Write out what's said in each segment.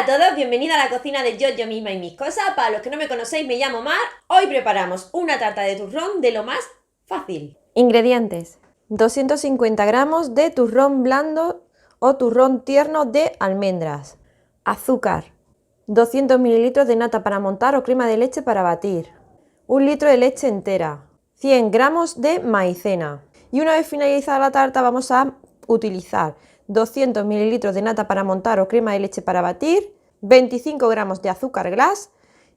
Hola a todos, bienvenidos a la cocina de Yo misma y mis cosas. Para los que no me conocéis, me llamo Mar. Hoy preparamos una tarta de turrón de lo más fácil. Ingredientes: 250 gramos de turrón blando o turrón tierno de almendras, azúcar, 200 mililitros de nata para montar o crema de leche para batir, 1 litro de leche entera, 100 gramos de maicena. Y una vez finalizada la tarta vamos a utilizar 200 mililitros de nata para montar o crema de leche para batir, 25 gramos de azúcar glass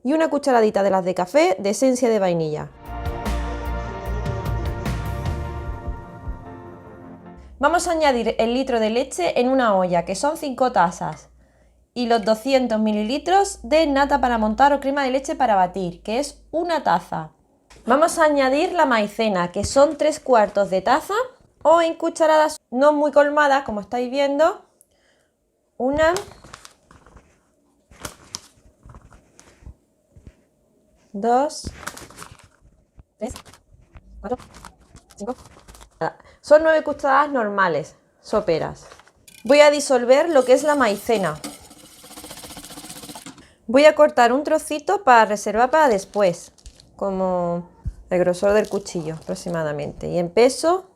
y una cucharadita de las de café de esencia de vainilla. Vamos a añadir el litro de leche en una olla, que son 5 tazas, y los 200 mililitros de nata para montar o crema de leche para batir, que es una taza. Vamos a añadir la maicena, que son 3/4 de taza, o en cucharadas no muy colmadas, como estáis viendo. 1, 2, 3, 4, 5. Son 9 cucharadas normales, soperas. Voy a disolver lo que es la maicena. Voy a cortar un trocito para reservar para después, como el grosor del cuchillo aproximadamente. Y en peso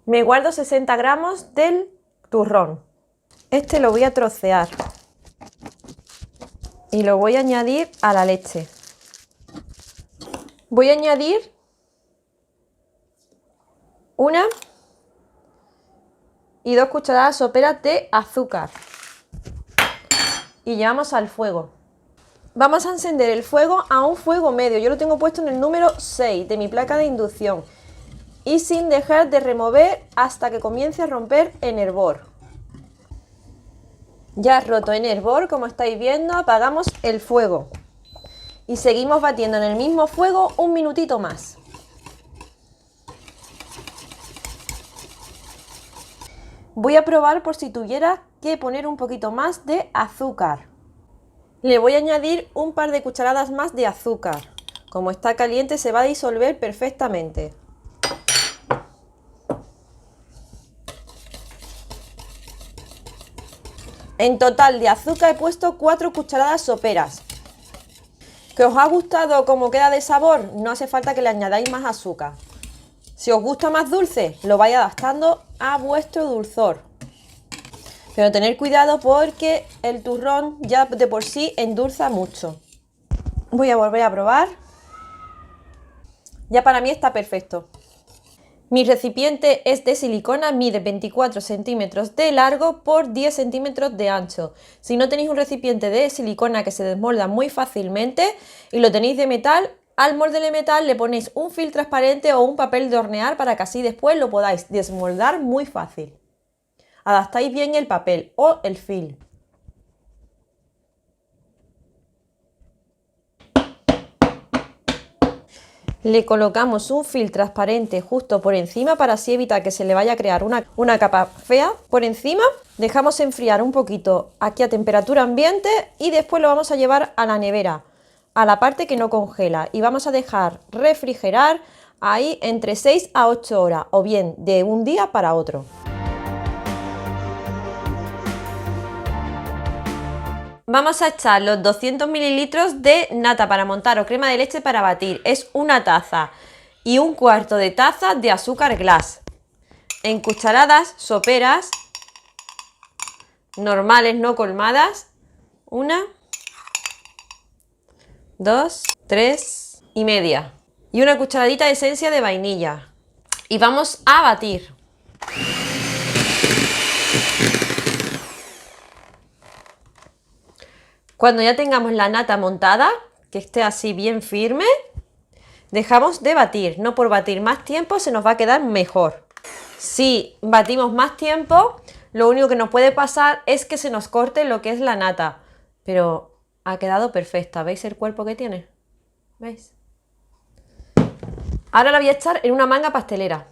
me guardo 60 gramos del turrón. Este lo voy a trocear y lo voy a añadir a la leche. Voy a añadir 1 y 2 cucharadas soperas de azúcar y llevamos al fuego. Vamos a encender el fuego a un fuego medio. Yo lo tengo puesto en el número 6 de mi placa de inducción y sin dejar de remover hasta que comience a romper en hervor. Ya roto en hervor, como estáis viendo, apagamos el fuego y seguimos batiendo en el mismo fuego un minutito más. Voy a probar por si tuviera que poner un poquito más de azúcar. Le voy a añadir un par de cucharadas más de azúcar. Como está caliente se va a disolver perfectamente. En total de azúcar he puesto 4 cucharadas soperas. ¿Que os ha gustado cómo queda de sabor? No hace falta que le añadáis más azúcar. Si os gusta más dulce, lo vais adaptando a vuestro dulzor. Pero tener cuidado porque el turrón ya de por sí endulza mucho. Voy a volver a probar. Ya para mí está perfecto. Mi recipiente es de silicona, mide 24 centímetros de largo por 10 centímetros de ancho. Si no tenéis un recipiente de silicona que se desmolda muy fácilmente y lo tenéis de metal, al molde de metal le ponéis un film transparente o un papel de hornear para que así después lo podáis desmoldar muy fácil. Adaptáis bien el papel o el film. Le colocamos un film transparente justo por encima para así evitar que se le vaya a crear una capa fea por encima. Dejamos enfriar un poquito aquí a temperatura ambiente y después lo vamos a llevar a la nevera, a la parte que no congela, y vamos a dejar refrigerar ahí entre 6 a 8 horas o bien de un día para otro. Vamos a echar los 200 mililitros de nata para montar o crema de leche para batir. Es una taza y 1/4 de taza de azúcar glass. En cucharadas soperas, normales, no colmadas. 1, 2, 3 y media. Y una cucharadita de esencia de vainilla. Y vamos a batir. Cuando ya tengamos la nata montada, que esté así bien firme, dejamos de batir. No por batir más tiempo se nos va a quedar mejor. Si batimos más tiempo, lo único que nos puede pasar es que se nos corte lo que es la nata. Pero ha quedado perfecta. ¿Veis el cuerpo que tiene? ¿Veis? Ahora la voy a echar en una manga pastelera.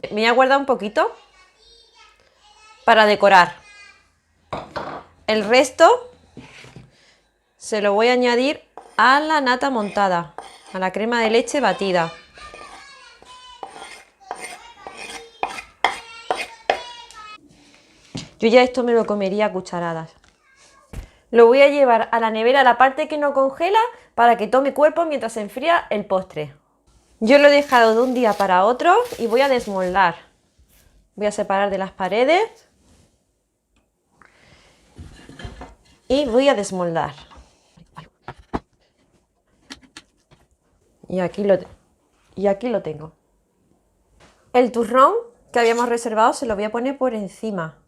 Me voy a guardar un poquito para decorar. El resto se lo voy a añadir a la nata montada, a la crema de leche batida. Yo ya esto me lo comería a cucharadas. Lo voy a llevar a la nevera, la parte que no congela, para que tome cuerpo mientras se enfría el postre. Yo lo he dejado de un día para otro y voy a desmoldar. Voy a separar de las paredes y voy a desmoldar. Y aquí lo tengo. El turrón que habíamos reservado se lo voy a poner por encima.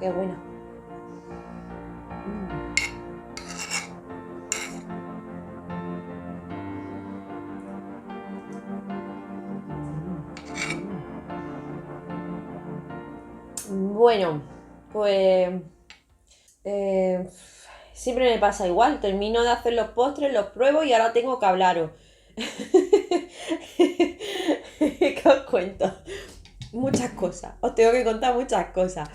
Qué buena. Bueno, pues siempre me pasa igual. Termino de hacer los postres, los pruebo y ahora tengo que hablaros. ¿Qué os cuento? Muchas cosas. Os tengo que contar muchas cosas.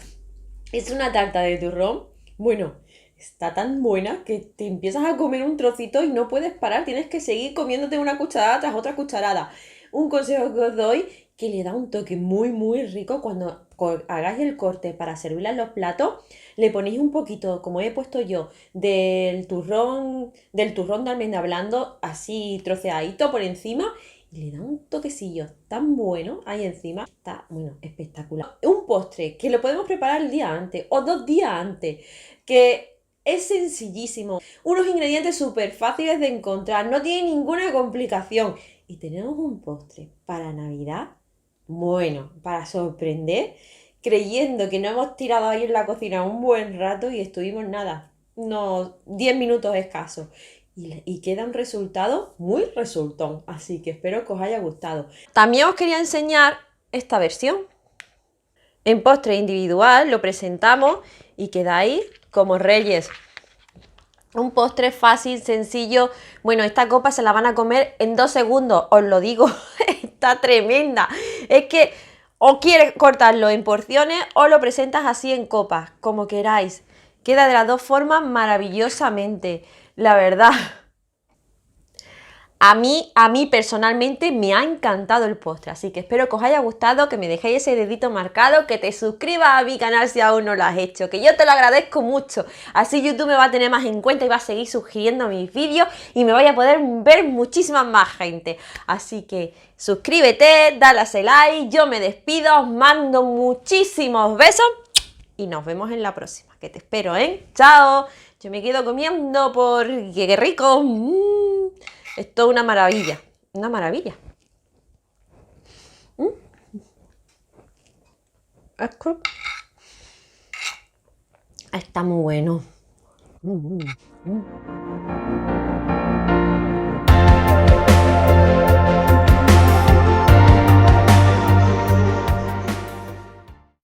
Es una tarta de turrón. Bueno, está tan buena que te empiezas a comer un trocito y no puedes parar. Tienes que seguir comiéndote una cucharada tras otra cucharada. Un consejo que os doy, que le da un toque muy muy rico cuando hagáis el corte para servirla en los platos. Le ponéis un poquito, como he puesto yo, del turrón de almendra blando, así troceadito por encima. Y le da un toquecillo tan bueno ahí encima. Está, bueno, espectacular. Un postre que lo podemos preparar el día antes o 2 días antes. Que es sencillísimo. Unos ingredientes súper fáciles de encontrar. No tiene ninguna complicación. Y tenemos un postre para Navidad. Bueno, para sorprender. Creyendo que no hemos tirado ahí en la cocina un buen rato y estuvimos nada. Unos 10 minutos escasos. Y queda un resultado muy resultón, así que espero que os haya gustado. También os quería enseñar esta versión. En postre individual lo presentamos y quedáis como reyes. Un postre fácil, sencillo. Bueno, esta copa se la van a comer en 2 segundos, os lo digo. Está tremenda. Es que o quieres cortarlo en porciones o lo presentas así en copas, como queráis. Queda de las 2 formas maravillosamente. La verdad, a mí personalmente me ha encantado el postre, así que espero que os haya gustado, que me dejéis ese dedito marcado, que te suscribas a mi canal si aún no lo has hecho, que yo te lo agradezco mucho. Así YouTube me va a tener más en cuenta y va a seguir sugiriendo mis vídeos y me vaya a poder ver muchísima más gente. Así que suscríbete, dale a ese like, yo me despido, os mando muchísimos besos y nos vemos en la próxima, que te espero, ¿eh? ¡Chao! Yo me quedo comiendo porque qué rico. Esto es una maravilla. Una maravilla. Está muy bueno.